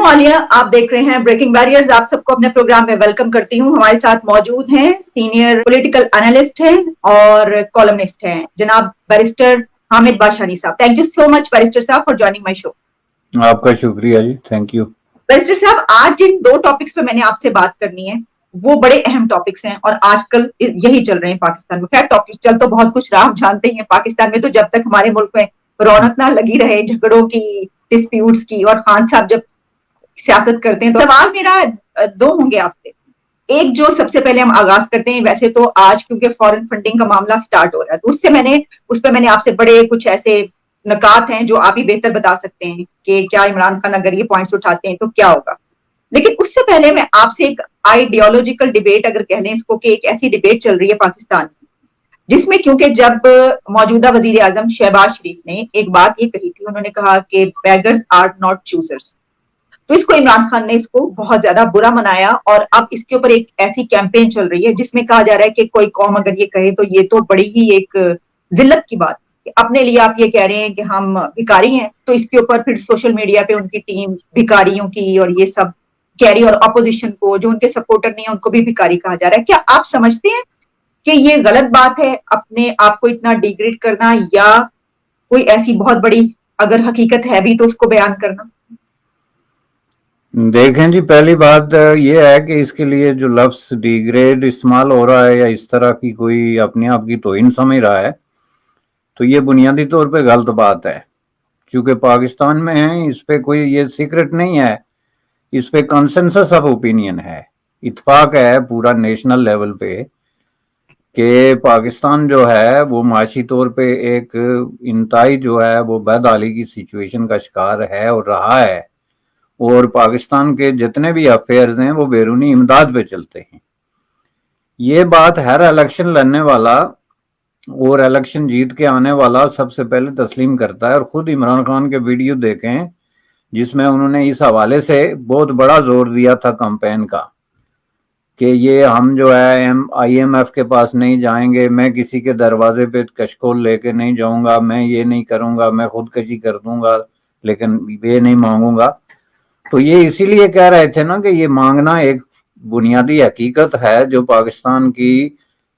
عالیہ، آپ دیکھ رہے ہیں بریکنگ بیریئرز. آپ سب کو اپنے پروگرام میں ویلکم کرتی ہوں. ہمارے ساتھ موجود ہیں سینئر پولیٹیکل انالسٹ ہیں اور کالمنسٹ ہیں جناب بیرسٹر حامد باشانی صاحب. Thank you so much barrister صاحب فار جوائننگ مائی شو. آپ کا شکریہ جی، تھینک یو. بیرسٹر صاحب، آج جن دو ٹاپکس پہ میں نے آپ سے بات کرنی ہے وہ بڑے اہم ٹاپکس ہیں اور آج کل یہی چل رہے ہیں پاکستان میں. خیر ٹاپکس چل تو بہت کچھ رہا، آپ جانتے ہیں پاکستان میں تو جب تک ہمارے ملک میں رونق نہ لگی رہے جھگڑوں کی، ڈسپیوٹس کی، اور خان صاحب جب سیاست کرتے ہیں. سوال میرا دو ہوں گے آپ سے. ایک جو سب سے پہلے ہم آغاز کرتے ہیں، ویسے تو آج کیونکہ فورن فنڈنگ کا معاملہ سٹارٹ ہو رہا ہے تو اس پہ میں نے آپ سے بڑے کچھ ایسے نکات ہیں جو آپ ہی بہتر بتا سکتے ہیں کہ کیا عمران خان اگر یہ پوائنٹس اٹھاتے ہیں تو کیا ہوگا. لیکن اس سے پہلے میں آپ سے ایک آئیڈیالوجیکل ڈیبیٹ اگر کہہ لیں اس کو، کہ ایک ایسی ڈیبیٹ چل رہی ہے پاکستان میں جس میں کیونکہ جب موجودہ وزیر اعظم شہباز شریف نے ایک بات یہ کہی تھی، انہوں نے کہا کہ بیگرز آر ناٹ چوزرز، تو اس کو عمران خان نے اس کو بہت زیادہ برا منایا. اور اب اس کے اوپر ایک ایسی کیمپین چل رہی ہے جس میں کہا جا رہا ہے کہ کوئی قوم اگر یہ کہے تو یہ تو بڑی ہی ایک ذلت کی بات کہ اپنے لیے آپ یہ کہہ رہے ہیں کہ ہم بھکاری ہیں. تو اس کے اوپر پھر سوشل میڈیا پہ ان کی ٹیم بھکاریوں کی اور یہ سب کہہ رہی ہے، اور اپوزیشن کو جو ان کے سپورٹر نہیں ہیں ان کو بھی بھکاری کہا جا رہا ہے. کیا آپ سمجھتے ہیں کہ یہ غلط بات ہے اپنے آپ کو اتنا ڈیگریڈ کرنا، یا کوئی ایسی بہت بڑی اگر حقیقت ہے بھی تو اس کو بیان کرنا؟ دیکھیں جی، پہلی بات یہ ہے کہ اس کے لیے جو لفظ ڈیگریڈ استعمال ہو رہا ہے یا اس طرح کی کوئی اپنے آپ کی توہین سمجھ رہا ہے تو یہ بنیادی طور پہ غلط بات ہے. چونکہ پاکستان میں ہیں، اس پہ کوئی یہ سیکرٹ نہیں ہے، اس پہ کنسنسس آف اوپینین ہے، اتفاق ہے پورا نیشنل لیول پہ کہ پاکستان جو ہے وہ معاشی طور پہ ایک انتہائی جو ہے وہ بدحالی کی سچویشن کا شکار ہے اور رہا ہے. اور پاکستان کے جتنے بھی افیئرز ہیں وہ بیرونی امداد پہ چلتے ہیں. یہ بات ہر الیکشن لڑنے والا اور الیکشن جیت کے آنے والا سب سے پہلے تسلیم کرتا ہے. اور خود عمران خان کے ویڈیو دیکھیں جس میں انہوں نے اس حوالے سے بہت بڑا زور دیا تھا کمپین کا کہ یہ ہم جو ہے آئی ایم ایف کے پاس نہیں جائیں گے، میں کسی کے دروازے پہ کشکول لے کے نہیں جاؤں گا، میں یہ نہیں کروں گا، میں خودکشی کر دوں گا لیکن یہ نہیں مانگوں گا. تو یہ اسی لیے کہہ رہے تھے نا کہ یہ مانگنا ایک بنیادی حقیقت ہے جو پاکستان کی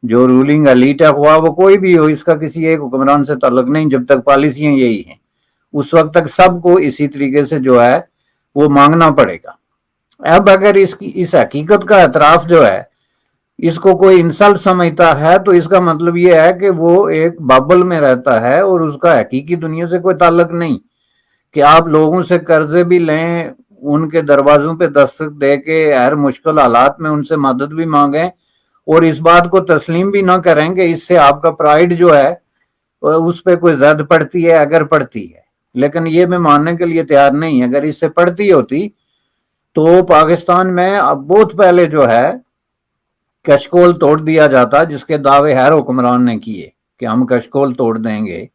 جو رولنگ ایلیٹ ہے، ہوا وہ کوئی بھی ہو، اس کا کسی ایک حکمران سے تعلق نہیں. جب تک پالیسیاں یہی ہیں اس وقت تک سب کو اسی طریقے سے جو ہے وہ مانگنا پڑے گا. اب اگر اس حقیقت کا اعتراف جو ہے اس کو کوئی انسلٹ سمجھتا ہے تو اس کا مطلب یہ ہے کہ وہ ایک ببل میں رہتا ہے اور اس کا حقیقی دنیا سے کوئی تعلق نہیں. کہ آپ لوگوں سے قرضے بھی لیں، ان کے دروازوں پہ دستک دے کے ہر مشکل حالات میں ان سے مدد بھی مانگیں اور اس بات کو تسلیم بھی نہ کریں کہ اس سے آپ کا پرائیڈ جو ہے اس پہ کوئی زد پڑتی ہے. اگر پڑتی ہے، لیکن یہ میں ماننے کے لیے تیار نہیں. اگر اس سے پڑتی ہوتی تو پاکستان میں اب بہت پہلے جو ہے کشکول توڑ دیا جاتا، جس کے دعوے ہر حکمران نے کیے کہ ہم کشکول توڑ دیں گے،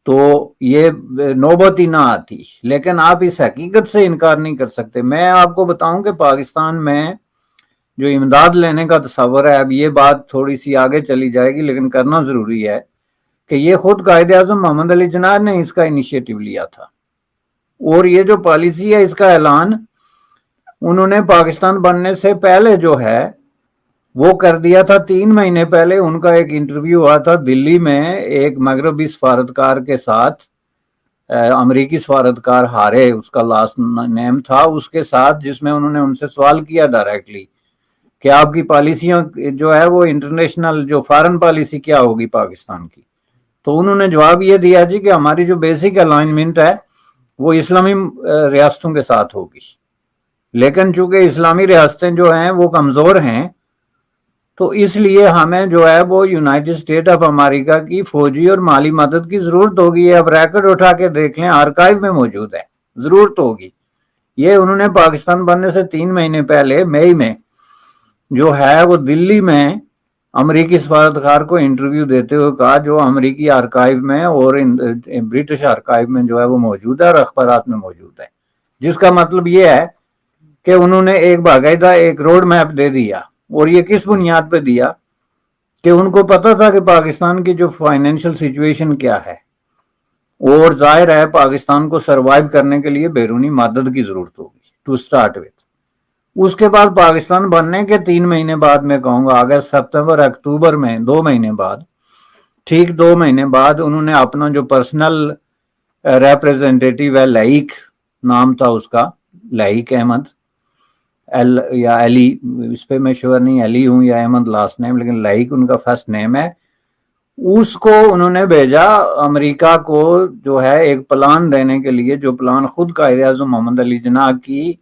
تو یہ نوبت ہی نہ آتی. لیکن آپ اس حقیقت سے انکار نہیں کر سکتے. میں آپ کو بتاؤں کہ پاکستان میں جو امداد لینے کا تصور ہے، اب یہ بات تھوڑی سی آگے چلی جائے گی لیکن کرنا ضروری ہے کہ یہ خود قائد اعظم محمد علی جناح نے اس کا انیشیٹو لیا تھا. اور یہ جو پالیسی ہے اس کا اعلان انہوں نے پاکستان بننے سے پہلے جو ہے وہ کر دیا تھا. 3 مہینے پہلے ان کا ایک انٹرویو ہوا تھا دلی میں ایک مغربی سفارتکار کے ساتھ، امریکی سفارتکار ہارے اس کا لاسٹ نیم تھا، اس کے ساتھ، جس میں انہوں نے ان سے سوال کیا ڈائریکٹلی کہ آپ کی پالیسیاں جو ہے وہ انٹرنیشنل جو فارن پالیسی کیا ہوگی پاکستان کی. تو انہوں نے جواب یہ دیا جی کہ ہماری جو بیسک الائنمنٹ ہے وہ اسلامی ریاستوں کے ساتھ ہوگی، لیکن چونکہ اسلامی ریاستیں جو ہیں وہ کمزور ہیں تو اس لیے ہمیں جو ہے وہ یونائٹڈ اسٹیٹ آف امریکہ کی فوجی اور مالی مدد کی ضرورت ہوگی. اب ریکارڈ اٹھا کے دیکھ لیں، آرکائیو میں موجود ہے، ضرورت ہوگی. یہ انہوں نے پاکستان بننے سے 3 مہینے پہلے مئی میں جو ہے وہ دلی میں امریکی سفارتکار کو انٹرویو دیتے ہوئے کہا، جو امریکی آرکائیو میں اور برٹش آرکائیو میں جو ہے وہ موجود ہے اور اخبارات میں موجود ہے. جس کا مطلب یہ ہے کہ انہوں نے ایک باقاعدہ ایک روڈ میپ دے دیا. اور یہ کس بنیاد پہ دیا؟ کہ ان کو پتا تھا کہ پاکستان کی جو فائنینشل سچویشن کیا ہے اور ظاہر ہے پاکستان کو سروائیو کرنے کے لیے بیرونی مدد کی ضرورت ہوگی ٹو سٹارٹ وتھ. اس کے بعد پاکستان بننے کے 3 مہینے بعد میں کہوں گا اگست ستمبر اکتوبر میں 2 مہینے بعد، ٹھیک 2 مہینے بعد انہوں نے اپنا جو پرسنل ریپریزنٹیٹیو ہے، لائق نام تھا اس کا، لائق احمد یا علی، اس پہ میں شور نہیں علی ہوں یا احمد لاسٹ نیم، لیکن لائق ان کا فرسٹ نیم ہے، اس کو انہوں نے بھیجا امریکہ کو، جو ہے ایک پلان دینے کے لیے، جو پلان خود قائد اعظم محمد علی جناح کی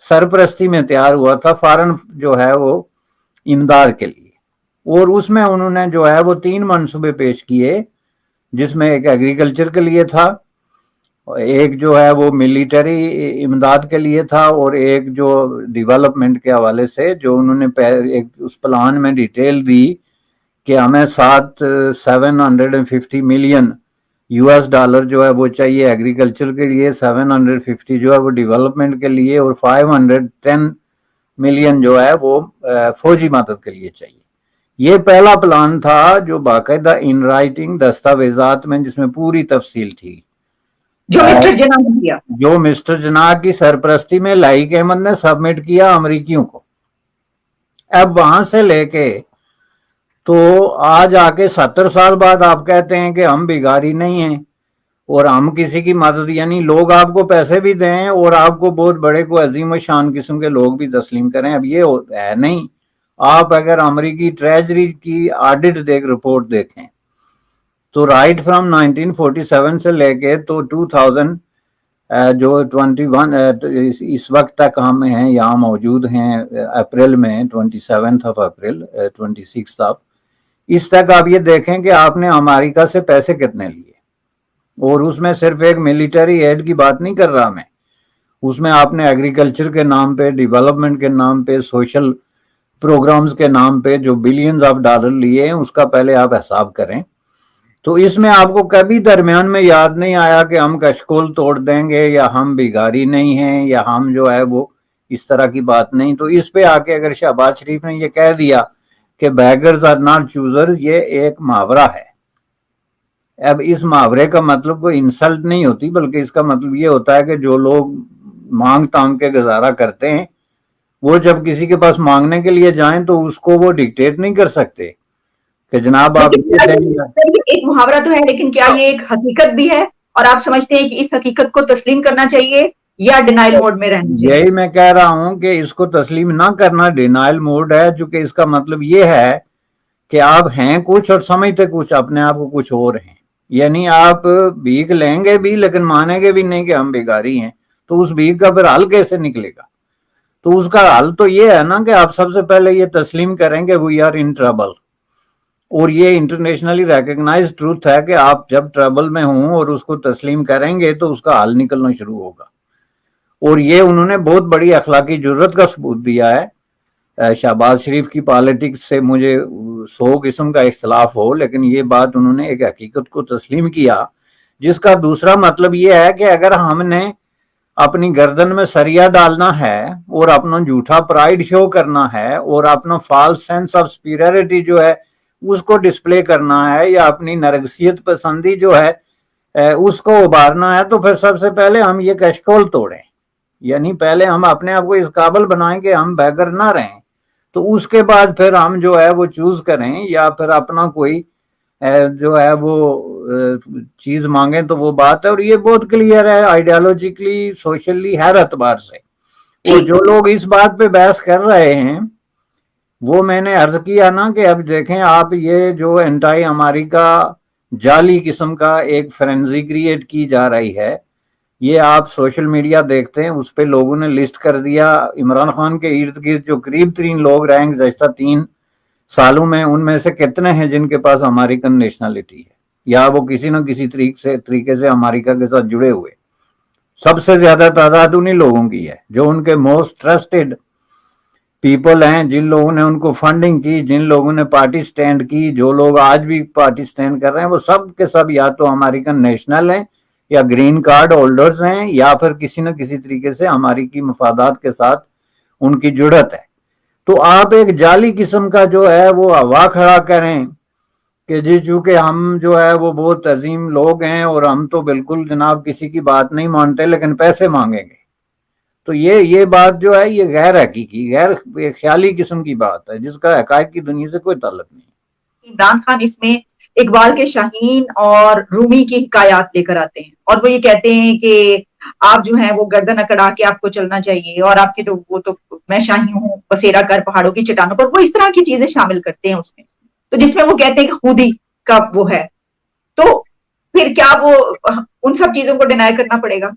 سرپرستی میں تیار ہوا تھا فارن جو ہے وہ امداد کے لیے. اور اس میں انہوں نے جو ہے وہ 3 منصوبے پیش کیے، جس میں ایک ایگریکلچر کے لیے تھا، ایک جو ہے وہ ملٹری امداد کے لیے تھا، اور ایک جو ڈیولپمنٹ کے حوالے سے جو انہوں نے ایک اس پلان میں ڈیٹیل دی کہ ہمیں 750 ملین $US جو ہے وہ چاہیے ایگریکلچر کے لیے، 750 جو ہے وہ ڈیولپمنٹ کے لیے، اور 510 ملین جو ہے وہ فوجی مدد کے لیے چاہیے. یہ پہلا پلان تھا جو باقاعدہ ان رائٹنگ دستاویزات میں، جس میں پوری تفصیل تھی، جو مسٹر جناح نے کیا، جو مسٹر جناح کی سرپرستی میں لائق احمد نے سبمٹ کیا امریکیوں کو. اب وہاں سے لے کے تو آج آ کے 70 سال بعد آپ کہتے ہیں کہ ہم بھکاری نہیں ہیں اور ہم کسی کی مدد، یعنی لوگ آپ کو پیسے بھی دیں اور آپ کو بہت بڑے کو عظیم و شان قسم کے لوگ بھی تسلیم کریں. اب یہ ہے نہیں. آپ اگر امریکی ٹریجری کی آڈٹ رپورٹ دیکھیں تو رائٹ فرام 1947 سے لے کے تو 2000 جو 21 اس وقت تک ہم ہیں یہاں موجود ہیں، اپریل میں 27 اپریل 26 اس تک آپ یہ دیکھیں کہ آپ نے امریکہ سے پیسے کتنے لیے. اور اس میں صرف ایک ملٹری ایڈ کی بات نہیں کر رہا میں، اس میں آپ نے ایگریکلچر کے نام پہ، ڈیولپمنٹ کے نام پہ، سوشل پروگرامز کے نام پہ جو بلینز آف ڈالر لیے ہیں، اس کا پہلے آپ حساب کریں. تو اس میں آپ کو کبھی درمیان میں یاد نہیں آیا کہ ہم کشکول توڑ دیں گے یا ہم بھکاری نہیں ہیں یا ہم جو ہے وہ اس طرح کی بات نہیں. تو اس پہ آ کے اگر شہباز شریف نے یہ کہہ دیا کہ بیگرز آر ناٹ چوزرز، یہ ایک محاورہ ہے. اب اس محاورے کا مطلب کوئی انسلٹ نہیں ہوتی، بلکہ اس کا مطلب یہ ہوتا ہے کہ جو لوگ مانگ تانگ کے گزارا کرتے ہیں، وہ جب کسی کے پاس مانگنے کے لیے جائیں تو اس کو وہ ڈکٹیٹ نہیں کر سکتے کہ جناب آپ ایک محاورہ تو ہے، لیکن کیا یہ ایک حقیقت بھی ہے اور آپ سمجھتے ہیں کہ اس حقیقت کو تسلیم کرنا چاہیے یا ڈینائل موڈ میں رہنا چاہیے؟ یہی میں کہہ رہا ہوں کہ اس کو تسلیم نہ کرنا ڈینائل موڈ ہے، چونکہ اس کا مطلب یہ ہے کہ آپ ہیں کچھ اور سمجھتے کچھ، اپنے آپ کو کچھ اور ہیں. یعنی آپ بھیک لیں گے بھی لیکن مانیں گے بھی نہیں کہ ہم بھکاری ہیں. تو اس بھیک کا پھر حل کیسے نکلے گا؟ تو اس کا حل تو یہ ہے نا کہ آپ سب سے پہلے یہ تسلیم کریں کہ وی آر ان ٹربل. اور یہ انٹرنیشنلی ریکگنائز ٹروتھ ہے کہ آپ جب ٹربل میں ہوں اور اس کو تسلیم کریں گے تو اس کا حل نکلنا شروع ہوگا. اور یہ انہوں نے بہت بڑی اخلاقی جرت کا ثبوت دیا ہے. شہباز شریف کی پالیٹکس سے مجھے 100 قسم کا اختلاف ہو، لیکن یہ بات انہوں نے ایک حقیقت کو تسلیم کیا، جس کا دوسرا مطلب یہ ہے کہ اگر ہم نے اپنی گردن میں سریا ڈالنا ہے اور اپنا جھوٹا پرائیڈ شو کرنا ہے اور اپنا فالس سینس آف سپیریورٹی جو ہے اس کو ڈسپلے کرنا ہے، یا اپنی نرگسیت پسندی جو ہے اس کو ابھارنا ہے، تو پھر سب سے پہلے ہم یہ کشکول توڑیں. یعنی پہلے ہم اپنے آپ کو اس قابل بنائیں کہ ہم بیگر نہ رہیں، تو اس کے بعد پھر ہم جو ہے وہ چوز کریں یا پھر اپنا کوئی جو ہے وہ چیز مانگیں تو وہ بات ہے. اور یہ بہت کلیئر ہے آئیڈیالوجیکلی، سوشلی، ہر اعتبار سے. اور جو لوگ اس بات پہ بحث کر رہے ہیں وہ میں نے عرض کیا نا کہ اب دیکھیں آپ، یہ جو انٹائی امریکہ جعلی قسم کا ایک فرینزی کریٹ کی جا رہی ہے، یہ آپ سوشل میڈیا دیکھتے ہیں، اس پہ لوگوں نے لسٹ کر دیا عمران خان کے ارد گرد جو قریب ترین لوگ رہیں گزشتہ 3 سالوں میں، ان میں سے کتنے ہیں جن کے پاس امریکن نیشنلٹی ہے یا وہ کسی نہ کسی طریقے سے امریکہ کے ساتھ جڑے ہوئے. سب سے زیادہ تعداد انہی لوگوں کی ہے جو ان کے موسٹ ٹرسٹڈ پیپل ہیں، جن لوگوں نے ان کو فنڈنگ کی، جن لوگوں نے پارٹی سٹینڈ کی، جو لوگ آج بھی پارٹی سٹینڈ کر رہے ہیں، وہ سب کے سب یا تو امریکن نیشنل ہیں یا گرین کارڈ ہولڈرز ہیں یا پھر کسی نہ کسی طریقے سے امریکی مفادات کے ساتھ ان کی جڑت ہے. تو آپ ایک جعلی قسم کا جو ہے وہ ہوا کھڑا کریں کہ جی چونکہ ہم جو ہے وہ بہت عظیم لوگ ہیں اور ہم تو بالکل جناب کسی کی بات نہیں مانتے لیکن پیسے مانگیں گے. تو یہ بات جو ہے یہ غیر حقیقی غیر خیالی قسم کی بات ہے جس کا حقائق کی دنیا سے کوئی تعلق نہیں. عمران خان اس میں اقبال کے شاہین اور رومی کی حکایات لے کر آتے ہیں اور وہ یہ کہتے ہیں کہ آپ جو ہیں وہ گردن اکڑا کے آپ کو چلنا چاہیے اور آپ کے تو وہ تو میں شاہی ہوں بسیرا کر پہاڑوں کی چٹانوں پر، وہ اس طرح کی چیزیں شامل کرتے ہیں اس میں، تو جس میں وہ کہتے ہیں کہ خودی کا وہ ہے. تو پھر کیا وہ ان سب چیزوں کو ڈینائی کرنا پڑے گا؟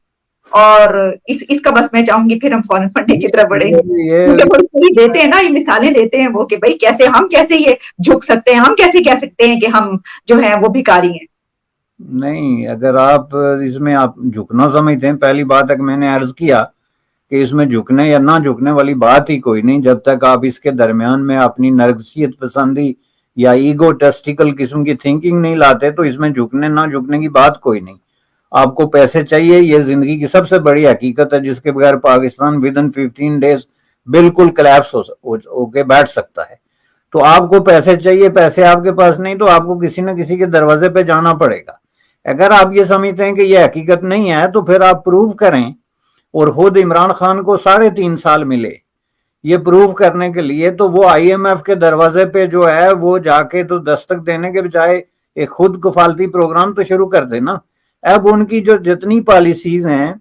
اور اس کا بس میں چاہوں گی پھر ہم فورن فنڈنگ کی طرف بڑھیں گے، کیونکہ وہ دیتے ہیں نا یہ مثالیں دیتے ہیں وہ کہ بھائی کیسے ہم کیسے یہ جھک سکتے ہیں، ہم کیسے کہہ سکتے ہیں کہ ہم جو ہیں وہ بھکاری ہیں. نہیں، اگر آپ اس میں آپ جھکنا سمجھتے ہیں، پہلی بات ہے کہ میں نے عرض کیا کہ اس میں جھکنے یا نہ جھکنے والی بات ہی کوئی نہیں جب تک آپ اس کے درمیان میں اپنی نرگسیت پسندی یا ایگو ٹیسٹیکل قسم کی تھنکنگ نہیں لاتے تو اس میں جھکنے نہ جھکنے کی بات کوئی نہیں. آپ کو پیسے چاہیے، یہ زندگی کی سب سے بڑی حقیقت ہے جس کے بغیر پاکستان ودن 15 days بالکل کلیپس ہو کے بیٹھ سکتا ہے. تو آپ کو پیسے چاہیے، پیسے آپ کے پاس نہیں تو آپ کو کسی نہ کسی کے دروازے پہ جانا پڑے گا. اگر آپ یہ سمجھتے ہیں کہ یہ حقیقت نہیں ہے تو پھر آپ پروف کریں. اور خود عمران خان کو 3.5 سال ملے یہ پروف کرنے کے لیے، تو وہ آئی ایم ایف کے دروازے پہ جو ہے وہ جا کے تو دستک دینے کے بجائے ایک خود کفالتی پروگرام تو شروع کر دے نا. اب ان کی جو جتنی پالیسیز ہیں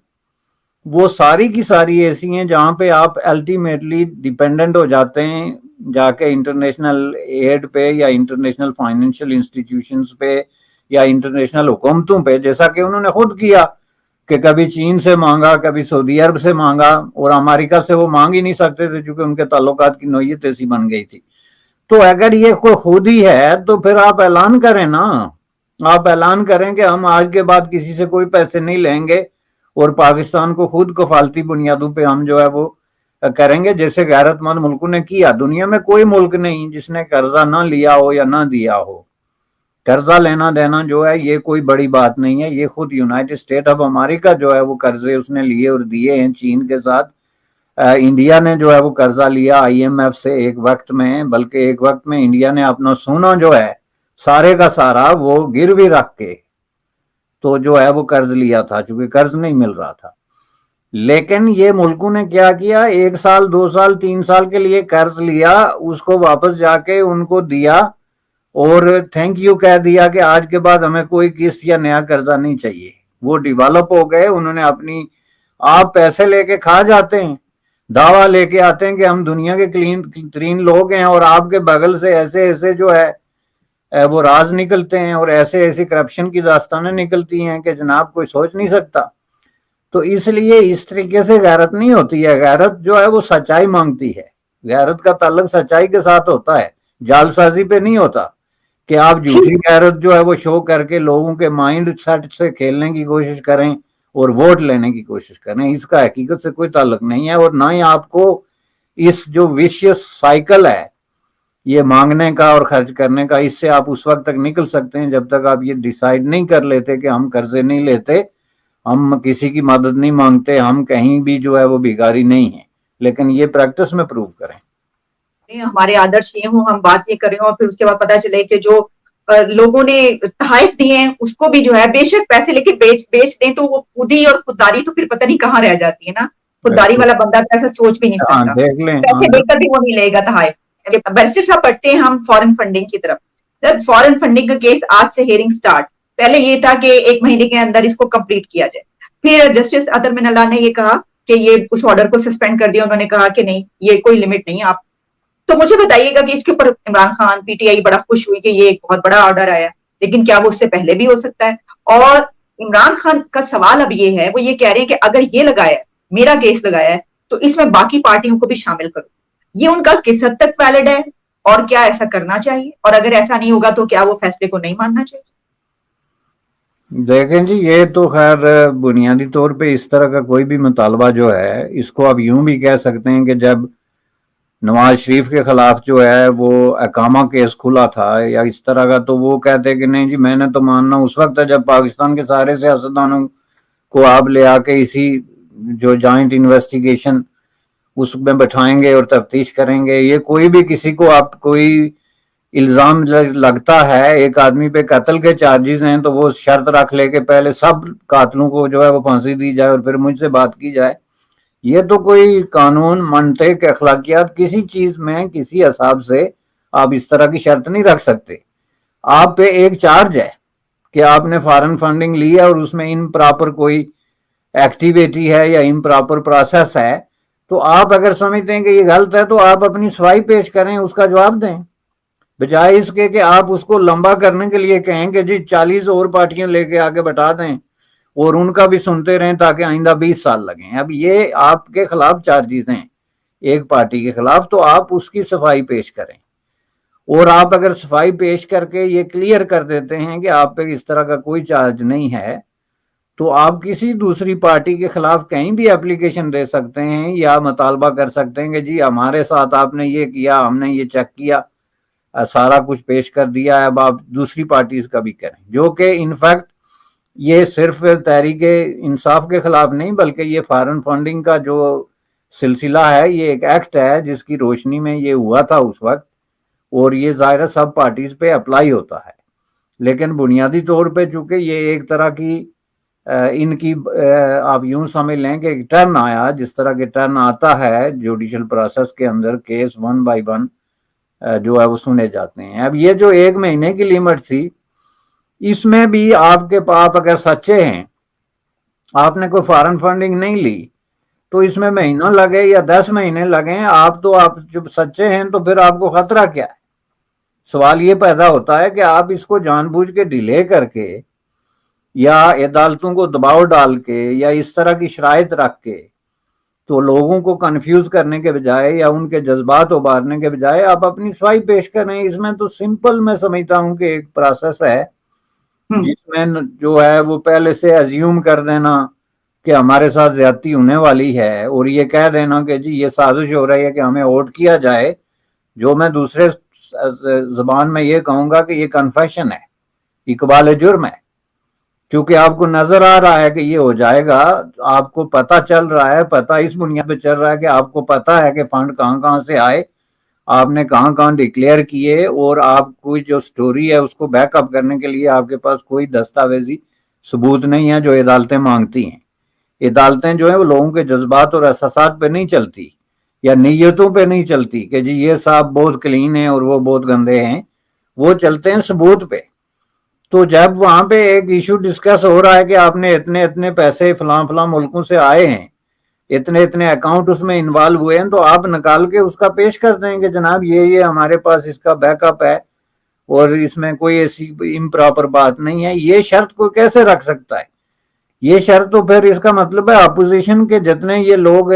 وہ ساری کی ساری ایسی ہیں جہاں پہ آپ الٹیمیٹلی ڈیپینڈنٹ ہو جاتے ہیں جا کے انٹرنیشنل ایڈ پہ یا انٹرنیشنل فائنینشیل انسٹیٹیوشنز پہ یا انٹرنیشنل حکومتوں پہ، جیسا کہ انہوں نے خود کیا کہ کبھی چین سے مانگا، کبھی سعودی عرب سے مانگا، اور امریکہ سے وہ مانگ ہی نہیں سکتے تھے چونکہ ان کے تعلقات کی نوعیت ایسی بن گئی تھی. تو اگر یہ کوئی خود ہی ہے تو پھر آپ اعلان کریں نا، آپ اعلان کریں کہ ہم آج کے بعد کسی سے کوئی پیسے نہیں لیں گے اور پاکستان کو خود کفالتی بنیادوں پہ ہم جو ہے وہ کریں گے جیسے غیرت مند ملکوں نے کیا. دنیا میں کوئی ملک نہیں جس نے قرضہ نہ لیا ہو یا نہ دیا ہو. قرضہ لینا دینا جو ہے یہ کوئی بڑی بات نہیں ہے. یہ خود یونائٹڈ اسٹیٹ آف امریکہ جو ہے وہ قرضے اس نے لیے اور دیے ہیں چین کے ساتھ. انڈیا نے جو ہے وہ قرضہ لیا آئی ایم ایف سے ایک وقت میں، بلکہ ایک وقت میں انڈیا نے اپنا سونا جو ہے سارے کا سارا وہ گروی رکھ کے تو جو ہے وہ قرض لیا تھا چونکہ قرض نہیں مل رہا تھا. لیکن یہ ملکوں نے کیا کیا، 1 سال 2 سال 3 سال کے لیے قرض لیا، اس کو واپس جا کے ان کو دیا اور تھینک یو کہہ دیا کہ آج کے بعد ہمیں کوئی قسط یا نیا قرضہ نہیں چاہیے. وہ ڈیولپ ہو گئے، انہوں نے اپنی آپ پیسے لے کے کھا جاتے ہیں، دعویٰ لے کے آتے ہیں کہ ہم دنیا کے کلین ترین لوگ ہیں اور آپ کے بغل سے ایسے ایسے جو ہے وہ راز نکلتے ہیں اور ایسے ایسی کرپشن کی داستانیں نکلتی ہیں کہ جناب کوئی سوچ نہیں سکتا. تو اس لیے اس طریقے سے غیرت نہیں ہوتی ہے. غیرت جو ہے وہ سچائی مانگتی ہے. غیرت کا تعلق سچائی کے ساتھ ہوتا ہے، جال سازی پہ نہیں ہوتا کہ آپ جھوٹی غیرت جو ہے وہ شو کر کے لوگوں کے مائنڈ سیٹ سے کھیلنے کی کوشش کریں اور ووٹ لینے کی کوشش کریں. اس کا حقیقت سے کوئی تعلق نہیں ہے اور نہ ہی آپ کو اس جو ویشیس سائیکل ہے یہ مانگنے کا اور خرچ کرنے کا، اس سے آپ اس وقت تک نکل سکتے ہیں جب تک آپ یہ ڈیسائیڈ نہیں کر لیتے کہ ہم قرضے نہیں لیتے، ہم کسی کی مدد نہیں مانگتے، ہم کہیں بھی جو ہے وہ بھیکاری نہیں ہیں. لیکن یہ پریکٹس میں پروف کریں. ہمارے آدرش یہ ہوں، ہم بات یہ کریں اور پھر اس کے بعد پتا چلے کہ جو لوگوں نے تحائف دیے ہیں اس کو بھی جو ہے بے شک پیسے لے کے بیچ دیں تو وہ خودی اور خودداری تو پھر پتہ نہیں کہاں رہ جاتی ہے نا. خودداری والا بندہ تو ایسا سوچ بھی نہیں سکتا، دیکھ لیں پیسے دے کر بھی وہ نہیں لے گا تحائف. بیرسٹر صاحب پڑھتے ہیں ہم فورن فنڈنگ کی طرف. جب فورن فنڈنگ کا کیس آج سے ہیئرنگ سٹارٹ، پہلے یہ تھا کہ 1 مہینے کے اندر اس کو کمپلیٹ کیا جائے. پھر جسٹس اطہر من اللہ نے یہ کہا کہ یہ اس آرڈر کو سسپینڈ کر دیا. انہوں نے کہا کہ نہیں یہ کوئی لمٹ نہیں آپ. تو مجھے بتائیے گا کہ اس کے اوپر Imran Khan P T I بڑا خوش ہوئی کہ یہ ایک بہت بڑا آرڈر آیا، لیکن کیا وہ اس سے پہلے بھی ہو سکتا ہے؟ اور عمران خان کا سوال اب یہ ہے، وہ یہ کہہ رہے ہیں کہ اگر یہ لگایا ہے، میرا کیس لگایا ہے تو اس میں باقی پارٹیوں کو بھی شامل کرو. یہ ان کا کس حد تک ویلڈ ہے اور کیا ایسا کرنا چاہیے؟ اور اگر ایسا نہیں ہوگا تو کیا وہ فیصلے کو نہیں ماننا چاہیے؟ دیکھیں جی، یہ تو خیر بنیادی طور پہ اس طرح کا کوئی بھی مطالبہ جو ہے اس کو آپ یوں بھی کہہ سکتے ہیں کہ جب نواز شریف کے خلاف جو ہے وہ اقامہ کیس کھلا تھا یا اس طرح کا، تو وہ کہتے کہ نہیں جی میں نے تو ماننا اس وقت ہے جب پاکستان کے سارے سیاستدانوں کو آپ لے آ کے اسی جو جوائنٹ انویسٹیگیشن اس میں بٹھائیں گے اور تفتیش کریں گے. یہ کوئی بھی کسی کو آپ کوئی الزام لگتا ہے ایک آدمی پہ قتل کے چارجز ہیں تو وہ شرط رکھ لے کہ پہلے سب قاتلوں کو جو ہے وہ پھانسی دی جائے اور پھر مجھ سے بات کی جائے. یہ تو کوئی قانون، منطق، اخلاقیات کسی چیز میں کسی حساب سے آپ اس طرح کی شرط نہیں رکھ سکتے. آپ پہ ایک چارج ہے کہ آپ نے فارن فنڈنگ لی ہے اور اس میں امپراپر کوئی ایکٹیویٹی ہے یا امپراپر پروسیس ہے، تو آپ اگر سمجھتے ہیں کہ یہ غلط ہے تو آپ اپنی صفائی پیش کریں، اس کا جواب دیں، بجائے اس کے کہ آپ اس کو لمبا کرنے کے لیے کہیں کہ جی 40 اور پارٹیاں لے کے آگے بٹھا دیں اور ان کا بھی سنتے رہیں تاکہ آئندہ 20 سال لگیں. اب یہ آپ کے خلاف چارجز ہیں ایک پارٹی کے خلاف، تو آپ اس کی صفائی پیش کریں. اور آپ اگر صفائی پیش کر کے یہ کلیئر کر دیتے ہیں کہ آپ پہ اس طرح کا کوئی چارج نہیں ہے، تو آپ کسی دوسری پارٹی کے خلاف کہیں بھی اپلیکیشن دے سکتے ہیں یا مطالبہ کر سکتے ہیں کہ جی ہمارے ساتھ آپ نے یہ کیا، ہم نے یہ چیک کیا، سارا کچھ پیش کر دیا ہے، اب آپ دوسری پارٹیز کا بھی کریں. جو کہ انفیکٹ یہ صرف تحریک انصاف کے خلاف نہیں بلکہ یہ فارن فنڈنگ کا جو سلسلہ ہے یہ ایک ایکٹ ہے جس کی روشنی میں یہ ہوا تھا اس وقت، اور یہ ظاہر سب پارٹیز پہ اپلائی ہوتا ہے. لیکن بنیادی طور پہ چونکہ یہ ایک طرح کی ان کی آپ یوں سمجھ لیں کہ ایک ٹرن آیا، جس طرح کے ٹرن آتا ہے جوڈیشل پروسیس کے اندر، کیس 1 بائی 1 جو ہے وہ سنے جاتے ہیں. اب یہ جو 1 مہینے کی لیمٹ تھی، اس میں بھی آپ اگر سچے ہیں، آپ نے کوئی فارن فنڈنگ نہیں لی، تو اس میں مہینہ لگے یا 10 مہینے لگیں، آپ جب سچے ہیں تو پھر آپ کو خطرہ کیا ہے؟ سوال یہ پیدا ہوتا ہے کہ آپ اس کو جان بوجھ کے ڈیلے کر کے یا عدالتوں کو دباؤ ڈال کے یا اس طرح کی شرائط رکھ کے تو لوگوں کو کنفیوز کرنے کے بجائے یا ان کے جذبات ابھارنے کے بجائے آپ اپنی صفائی پیش کریں. اس میں تو سمپل میں سمجھتا ہوں کہ ایک پروسیس ہے جس میں جو ہے وہ پہلے سے ازیوم کر دینا کہ ہمارے ساتھ زیادتی ہونے والی ہے اور یہ کہہ دینا کہ جی یہ سازش ہو رہی ہے کہ ہمیں ووٹ کیا جائے، جو میں دوسرے زبان میں یہ کہوں گا کہ یہ کنفیشن ہے، اقبال جرم ہے. کیونکہ آپ کو نظر آ رہا ہے کہ یہ ہو جائے گا، آپ کو پتہ چل رہا ہے، پتہ اس بنیاد پہ چل رہا ہے کہ آپ کو پتہ ہے کہ فنڈ کہاں کہاں سے آئے، آپ نے کہاں کہاں ڈکلیئر کیے، اور آپ کوئی جو سٹوری ہے اس کو بیک اپ کرنے کے لیے آپ کے پاس کوئی دستاویزی ثبوت نہیں ہے جو عدالتیں مانگتی ہیں. عدالتیں جو ہیں وہ لوگوں کے جذبات اور احساسات پہ نہیں چلتی یا نیتوں پہ نہیں چلتی کہ جی یہ صاحب بہت کلین ہیں اور وہ بہت گندے ہیں، وہ چلتے ہیں ثبوت پہ. تو جب وہاں پہ ایک ایشو ڈسکس ہو رہا ہے کہ آپ نے اتنے پیسے فلاں فلاں ملکوں سے آئے ہیں، اتنے اکاؤنٹ اس میں انوالو ہوئے ہیں، تو آپ نکال کے اس کا پیش کر دیں کہ جناب یہ ہمارے پاس اس کا بیک اپ ہے اور اس میں کوئی ایسی امپراپر بات نہیں ہے. یہ شرط کوئی کیسے رکھ سکتا ہے؟ یہ شرط تو پھر اس کا مطلب ہے اپوزیشن کے جتنے یہ لوگ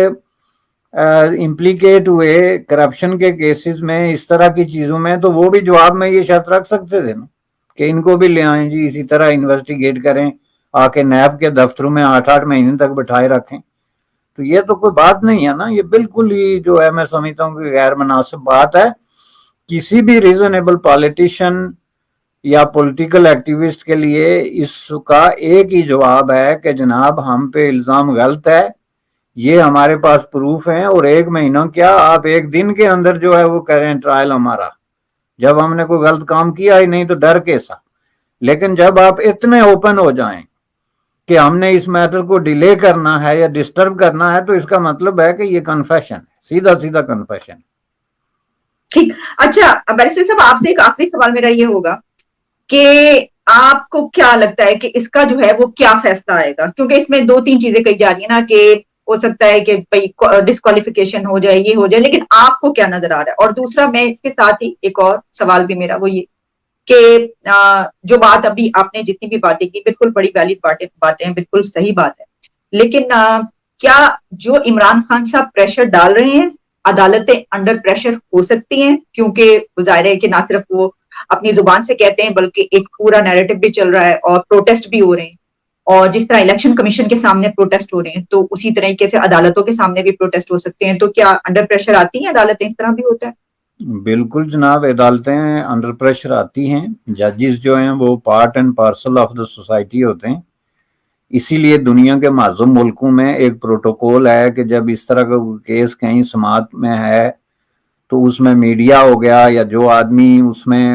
امپلیکیٹ ہوئے کرپشن کے کیسز میں، اس طرح کی چیزوں میں، تو وہ بھی جواب میں یہ شرط رکھ سکتے تھے نا کہ ان کو بھی لے آئیں جی، اسی طرح انویسٹیگیٹ کریں، آ کے نیب کے دفتروں میں 8 مہینے تک بٹھائے رکھیں. تو یہ تو کوئی بات نہیں ہے نا، یہ بالکل ہی جو ہے میں سمجھتا ہوں کہ غیر مناسب بات ہے. کسی بھی ریزنیبل پالیٹیشین یا پولیٹیکل ایکٹیوسٹ کے لیے اس کا ایک ہی جواب ہے کہ جناب ہم پہ الزام غلط ہے، یہ ہمارے پاس پروف ہیں، اور 1 مہینہ کیا آپ 1 دن کے اندر جو ہے وہ کریں ٹرائل ہمارا، جب ہم نے کوئی غلط کام کیا ہی نہیں تو ڈر کیسا. لیکن جب آپ اتنے اوپن ہو جائیں کہ ہم نے اس میٹر کو ڈیلے کرنا ہے یا ڈسٹرب کرنا ہے، تو اس کا مطلب ہے کہ یہ کنفیشن ہے، سیدھا کنفیشن. ٹھیک. اچھا بیرسٹر صاحب، آپ سے ایک آخری سوال میرا یہ ہوگا کہ آپ کو کیا لگتا ہے کہ اس کا جو ہے وہ کیا فیصلہ آئے گا؟ کیونکہ اس میں 2-3 چیزیں کہی جا رہی ہیں نا کہ ہو سکتا ہے کہ ڈسکوالیفیکیشن ہو جائے، یہ ہو جائے، لیکن آپ کو کیا نظر آ رہا ہے؟ اور دوسرا میں اس کے ساتھ ہی ایک اور سوال بھی میرا وہ یہ کہ جو بات ابھی آپ نے جتنی بھی باتیں کی بالکل بڑی ویلڈ باتیں ہیں، بالکل صحیح بات ہے، لیکن کیا جو عمران خان صاحب پریشر ڈال رہے ہیں، عدالتیں انڈر پریشر ہو سکتی ہیں؟ کیونکہ ظاہر ہے کہ نہ صرف وہ اپنی زبان سے کہتے ہیں بلکہ ایک پورا نیریٹو بھی چل رہا ہے اور پروٹیسٹ بھی ہو رہے ہیں، اور جس طرح الیکشن کمیشن کے سامنے پروٹیسٹ ہو رہے ہیں تو اسی طریقے سے عدالتوں کے سامنے بھی پروٹیسٹ ہو سکتے ہیں. تو کیا انڈر پریشر آتی ہیں عدالتیں؟ اس طرح بھی ہوتا ہے؟ بالکل جناب، عدالتیں انڈر پریشر آتی ہیں. ججز جو ہیں وہ part and parcel of the society ہوتے ہیں. اسی لیے دنیا کے معظم ملکوں میں ایک پروٹوکول ہے کہ جب اس طرح کا کیس کہیں سماعت میں ہے تو اس میں میڈیا ہو گیا یا جو آدمی اس میں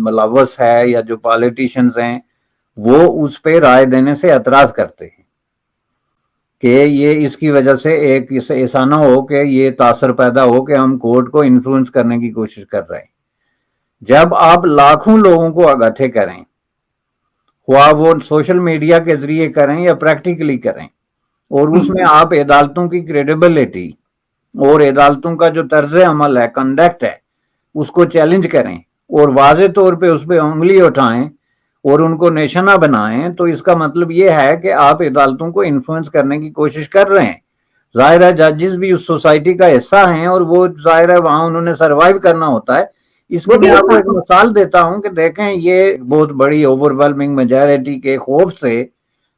ملوث ہے یا جو پالیٹیشنز ہیں وہ اس پہ رائے دینے سے اعتراض کرتے ہیں کہ یہ اس کی وجہ سے ایک ایسا نہ ہو کہ یہ تاثر پیدا ہو کہ ہم کورٹ کو انفلوئنس کرنے کی کوشش کر رہے ہیں. جب آپ لاکھوں لوگوں کو اکٹھے کریں, خواہ وہ سوشل میڈیا کے ذریعے کریں یا پریکٹیکلی کریں, اور اس میں آپ عدالتوں کی کریڈیبلٹی اور عدالتوں کا جو طرز عمل ہے, کنڈکٹ ہے, اس کو چیلنج کریں اور واضح طور پہ اس پہ انگلی اٹھائیں اور ان کو نشانہ بنائیں, تو اس کا مطلب یہ ہے کہ آپ عدالتوں کو انفلوئنس کرنے کی کوشش کر رہے ہیں. ظاہر ہے ججز بھی اس سوسائٹی کا حصہ ہیں اور وہ ظاہر ہے وہاں انہوں نے سروائیو کرنا ہوتا ہے. اس کی میں آپ کو ایک مثال دیتا ہوں کہ دیکھیں یہ بہت بڑی اوور ویلمنگ میجارٹی کے خوف سے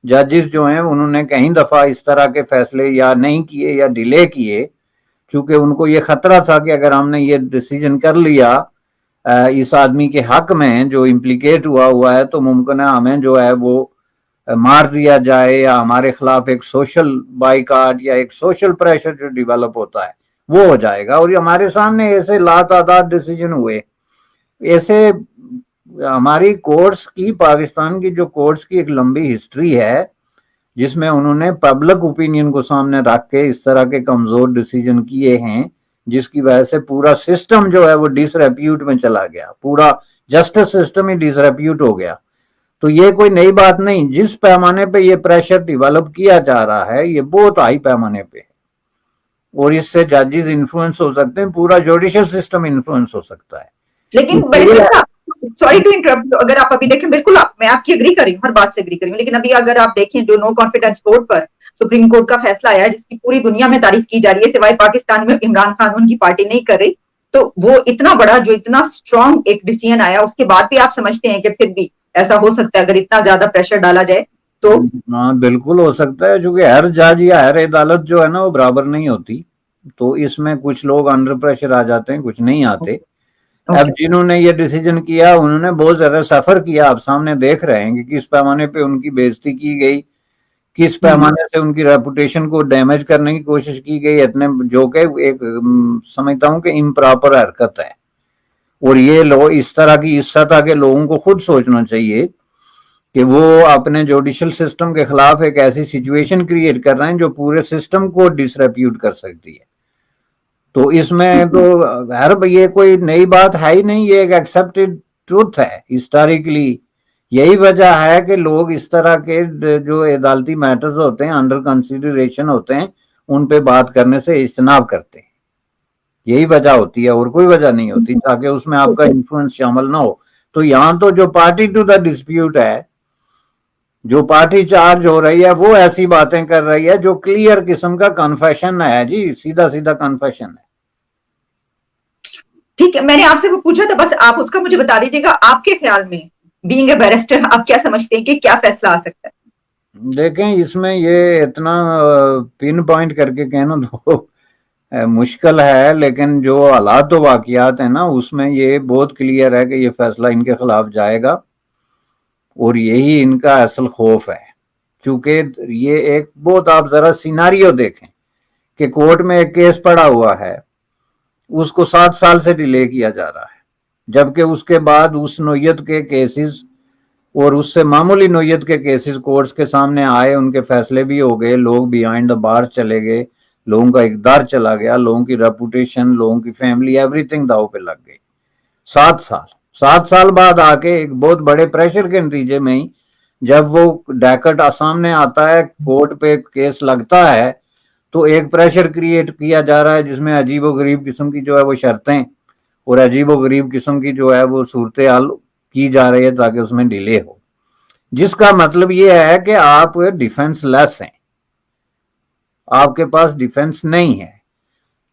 ججز جو ہیں انہوں نے کئی دفعہ اس طرح کے فیصلے یا نہیں کیے یا ڈیلے کیے, چونکہ ان کو یہ خطرہ تھا کہ اگر ہم نے یہ ڈیسیجن کر لیا اس آدمی کے حق میں جو امپلیکیٹ ہوا ہے تو ممکن ہے ہمیں جو ہے وہ مار دیا جائے یا ہمارے خلاف ایک سوشل بائیکاٹ یا ایک سوشل پریشر جو ڈیولپ ہوتا ہے وہ ہو جائے گا. اور ہمارے سامنے ایسے لاتعداد ڈیسیجن ہوئے, ایسے ہماری کورٹس کی, پاکستان کی جو کورٹس کی ایک لمبی ہسٹری ہے جس میں انہوں نے پبلک اوپینین کو سامنے رکھ کے اس طرح کے کمزور ڈیسیجن کیے ہیں, جس کی وجہ سے پورا سسٹم جو ہے وہ ڈس ریپیوٹ میں چلا گیا, پورا جسٹس سسٹم ہی ڈس ریپیوٹ ہو گیا. تو یہ کوئی نئی بات نہیں, جس پیمانے پہ یہ پریشر ڈیولپ کیا جا رہا ہے یہ بہت ہائی پیمانے پہ ہے اور اس سے ججز انفلوئنس ہو سکتے ہیں, پورا جوڈیشل سسٹم انفلوئنس ہو سکتا ہے. لیکن سوری ٹو انٹرپٹ, اگر آپ ابھی دیکھیں بالکل میں آپ کی اگری کر رہی ہوں, ہر بات سے اگری کر رہی ہوں, لیکن ابھی اگر آپ دیکھیں جو نو کانفیڈنس ووٹ پر سپریم کورٹ کا فیصلہ آیا ہے جس کی پوری دنیا میں تعریف کی جا رہی ہے سوائے پاکستان میں عمران خان ان کی پارٹی نہیں کر رہی, تو وہ اتنا بڑا جو اتنا اسٹرانگ ایک ڈیسیژن آیا اس کے بعد بھی آپ سمجھتے ہیں کہ پھر بھی ایسا ہو سکتا ہے اگر اتنا زیادہ پریشر ڈالا جائے تو؟ ہاں بالکل ہو سکتا ہے, چونکہ ہر جج یا ہر عدالت جو ہے نا وہ برابر نہیں ہوتی, تو اس میں کچھ لوگ انڈر پریشر آ جاتے ہیں, کچھ نہیں آتے. اب جنہوں نے یہ ڈیسیجن کیا انہوں نے بہت زیادہ سفر کیا, آپ سامنے دیکھ رہے ہیں کہ کس پیمانے پہ ان کی بے عزتی کی گئی, کس پیمانے سے ان کی ریپوٹیشن کو ڈیمیج کرنے کی کوشش کی گئی, اتنے جو کہ ایک سمجھتا ہوں کہ امپراپر حرکت ہے. اور یہ لوگ اس طرح کی اس سطح کے لوگوں کو خود سوچنا چاہیے کہ وہ اپنے جوڈیشل سسٹم کے خلاف ایک ایسی سچویشن کریٹ کر رہے ہیں جو پورے سسٹم کو ڈسریپیوٹ کر سکتی ہے. تو اس میں تو یہ کوئی نئی بات ہے ہی نہیں, یہ ایک ایکسپٹڈ ٹروتھ ہے ہسٹوریکلی. یہی وجہ ہے کہ لوگ اس طرح کے جو عدالتی میٹرز ہوتے ہیں انڈر کنسیڈریشن ہوتے ہیں ان پہ بات کرنے سے اجتناب کرتے ہیں. یہی وجہ ہوتی ہے اور کوئی وجہ نہیں ہوتی, تاکہ اس میں آپ کا انفلوئنس شامل نہ ہو. تو یہاں تو جو پارٹی ٹو دا ڈسپیوٹ ہے, جو پارٹی چارج ہو رہی ہے وہ ایسی باتیں کر رہی ہے جو کلیئر قسم کا کنفیشن ہے, جی سیدھا سیدھا کنفیشن ہے. ٹھیک ہے, میں نے آپ سے وہ پوچھا تھا, بس آپ اس کا مجھے بتا دیجیے گا آپ کے خیال میں بینگ اے بیرسٹر آپ کیا سمجھتے ہیں کہ کیا فیصلہ آ سکتا ہے؟ دیکھیں اس میں یہ اتنا پن پوائنٹ کر کے کہنا تو مشکل ہے, لیکن جو حالات و واقعات ہیں نا اس میں یہ بہت کلیئر ہے کہ یہ فیصلہ ان کے خلاف جائے گا اور یہی ان کا اصل خوف ہے. چونکہ یہ ایک بہت, آپ ذرا سیناریو دیکھیں کہ کورٹ میں ایک کیس پڑا ہوا ہے, اس کو 7 سال سے ڈیلے کیا جا رہا ہے, جبکہ اس کے بعد اس نوعیت کے کیسز اور اس سے معمولی نوعیت کے کیسز کورٹس کے سامنے آئے, ان کے فیصلے بھی ہو گئے, لوگ بیہائنڈ دا بار چلے گئے, لوگوں کا اقدار چلا گیا, لوگوں کی ریپوٹیشن, لوگوں کی فیملی, ایوری تھنگ داؤ پہ لگ گئی. 7 سال بعد آ کے ایک بہت بڑے پریشر کے نتیجے میں ہی جب وہ ڈیکٹ سامنے آتا ہے, کورٹ پہ کیس لگتا ہے, تو ایک پریشر کریٹ کیا جا رہا ہے جس میں عجیب و غریب قسم کی جو ہے وہ شرطیں اور عجیب و غریب قسم کی جو ہے وہ صورتحال کی جا رہی ہے تاکہ اس میں ڈیلے ہو, جس کا مطلب یہ ہے کہ آپ ڈیفense لیس ہیں, آپ کے پاس ڈیفenس نہیں ہے.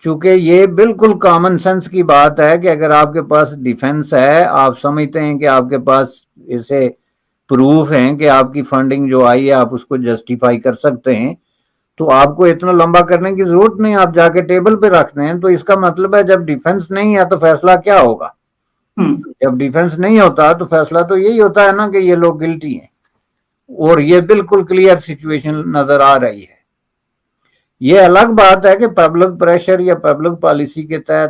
چونکہ یہ بالکل کامن سینس کی بات ہے کہ اگر آپ کے پاس ڈیفenس ہے, آپ سمجھتے ہیں کہ آپ کے پاس ایسے پروف ہیں کہ آپ کی فنڈنگ جو آئی ہے آپ اس کو جسٹیفائی کر سکتے ہیں, تو آپ کو اتنا لمبا کرنے کی ضرورت نہیں, آپ جا کے ٹیبل پہ رکھتے ہیں. تو اس کا مطلب ہے جب ڈیفenس نہیں ہے تو فیصلہ کیا ہوگا؟ جب ڈیفنس نہیں ہوتا تو فیصلہ تو یہی ہوتا ہے نا کہ یہ لوگ گلٹی ہیں, اور یہ بالکل کلیئر سچویشن نظر آ رہی ہے. یہ الگ بات ہے کہ پبلک پریشر یا پبلک پالیسی کے تحت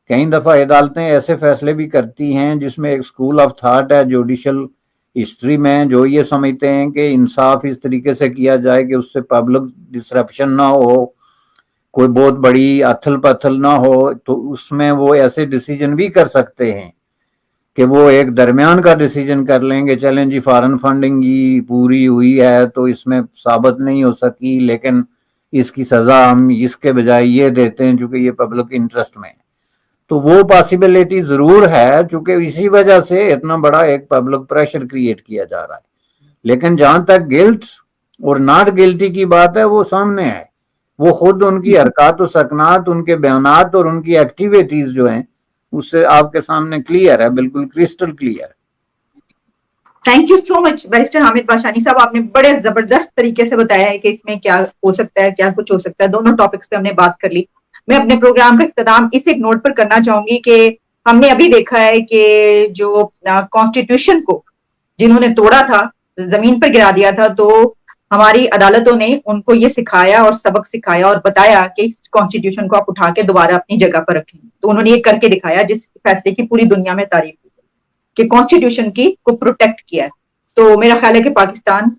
کئی دفعہ عدالتیں ایسے فیصلے بھی کرتی ہیں جس میں ایک اسکول آف تھاٹ ہے جوڈیشل ہسٹری میں، جو یہ سمجھتے ہیں کہ انصاف اس طریقے سے کیا جائے کہ اس سے پبلک ڈسرپشن نہ ہو، کوئی بہت بڑی اتھل پتھل نہ ہو، تو اس میں وہ ایسے ڈیسیجن بھی کر سکتے ہیں کہ وہ ایک درمیان کا ڈیسیجن کر لیں گے، چلیں جی فارن فنڈنگ ہی پوری ہوئی ہے تو اس میں ثابت نہیں ہو سکی، لیکن اس کی سزا ہم اس کے بجائے یہ دیتے ہیں چونکہ یہ پبلک انٹرسٹ میں ہے۔ تو وہ پاسبلٹی ضرور ہے، چونکہ اسی وجہ سے اتنا بڑا ایک پبلک پریشر کریٹ کیا جا رہا ہے۔ لیکن جہاں تک گلٹ اور ناٹ گلٹی کی بات ہے، وہ سامنے ہے، وہ خود ان کی حرکات و سکنات، ان کے بیانات اور ان کی ایکٹیویٹیز جو ہیں اس سے آپ کے سامنے کلیئر ہے، بالکل crystal clear. Thank you so much barrister Hamid Bashani صاحب، آپ نے بڑے زبردست طریقے سے بتایا ہے کہ اس میں کیا ہو سکتا ہے، کیا کچھ ہو سکتا ہے۔ دونوں ٹاپکس پہ ہم نے بات کر لی۔ میں اپنے پروگرام کا اختتام اس ایک نوٹ پر کرنا چاہوں گی کہ ہم نے ابھی دیکھا ہے کہ جو کانسٹیٹیوشن کو جنہوں نے توڑا تھا، زمین پر گرا دیا تھا، تو ہماری عدالتوں نے ان کو یہ سکھایا اور سبق سکھایا اور بتایا کہ اس کانسٹیٹیوشن کو آپ اٹھا کے دوبارہ اپنی جگہ پر رکھیں۔ تو انہوں نے یہ کر کے دکھایا، جس فیصلے کی پوری دنیا میں تعریف ہوئی کہ کانسٹیٹیوشن کی کو پروٹیکٹ کیا ہے۔ تو میرا خیال ہے کہ پاکستان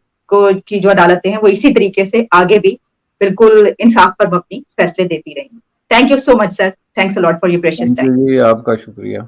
کی جو عدالتیں ہیں وہ اسی طریقے سے آگے بھی بالکل انصاف پر مبنی فیصلے دیتی رہیں۔ Thank you so much sir, thanks a lot for your precious thank time. You جی، آپ کا شکریہ۔